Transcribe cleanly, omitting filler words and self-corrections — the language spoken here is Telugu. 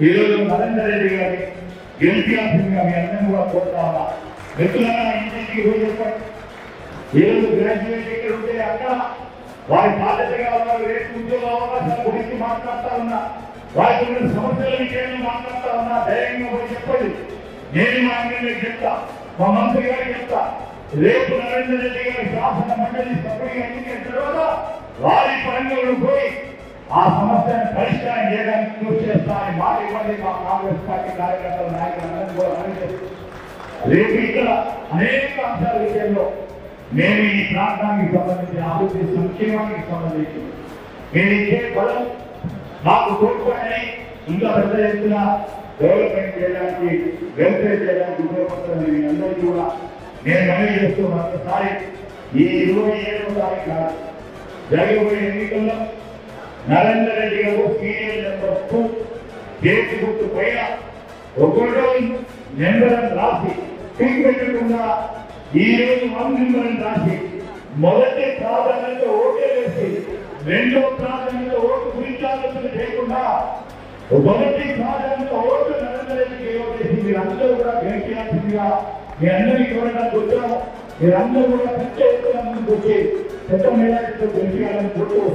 ఈరోజు నరేంద్ర రెడ్డి గారి గెలిపించాల్సిందిగా మీ అందరినీ కూడా కోరుతా ఉన్నా. మిత్రులారా, ఇంటికి పోయి చెప్పండి. ఈరోజు గ్రాడ్యుయేట్ ఇక్కడ ఉంటే అక్కడ వారి బాధ్యతగా వారు రేపు ఉద్యోగ అవకాశాల గురించి మాట్లాడుతూ ఉన్నా, వారికి ఉన్న సమస్యల విషయంలో మాట్లాడుతూ ఉన్నా. ధైర్యంగా పోయి చెప్పండి. నేను మా ఎమ్మెల్యేకి చెప్తా, మా మంత్రి గారికి చెప్తా. రేపు నరేంద్ర రెడ్డి గారి శాసన మండలి సభ్యుడిగా ఎన్నికైన తర్వాత వారి పరంగా పోయి ఆ సమస్యను పరిష్కారం చేయడానికి కృషి చేస్తామని మాట ఇవ్వండి. మా కాంగ్రెస్ పార్టీ కార్యకర్తల నాయకులందరూ కూడా పనిచేస్తారు. రేపు ఇక్కడ అనేక అంశాల విషయంలో మేము ఈ ప్రాంతానికి సంబంధించిన అభివృద్ధి సంక్షేమానికి సంబంధించి మేము ఇచ్చే బలం మాకు తోడ్పడి ఇంకా పెద్ద ఎత్తున డెవలప్మెంట్ చేయడానికి వెల్ఫేర్ చేయడానికి ఉపయోగపడుతుంది. మీ అందరికీ కూడా నేను మనవి చేస్తూ మరొకసారి ఈ 27వ తారీఖు జరగబోయే ఎన్నికల్లో నరేంద్ర రెడ్డి గారు సీరియల్ నెంబర్ 2 చేతి గుర్తు పైన ఒకటో నెంబర్ రాసి టిక్ పెట్టకుండా ఈ రోజు 1 నెంబర్ రాసి మొదటి ప్రాధాన్యత ఓటే వేసి రెండో ప్రాధాన్యత ఓటు గురించి ఆలోచన చేయకుండా మొదటి ప్రాధాన్యత ఓటు నరేంద్ర రెడ్డికి ఓటేసి మీరందరూ కూడా గెలిపించాల్సిందిగా మీ అందరికీ కూడా వచ్చాము. మీరందరూ కూడా పెద్ద ఎత్తున ముందుకు వచ్చి పెద్ద మేళాలతో గెలిపించాలని కోరుతూ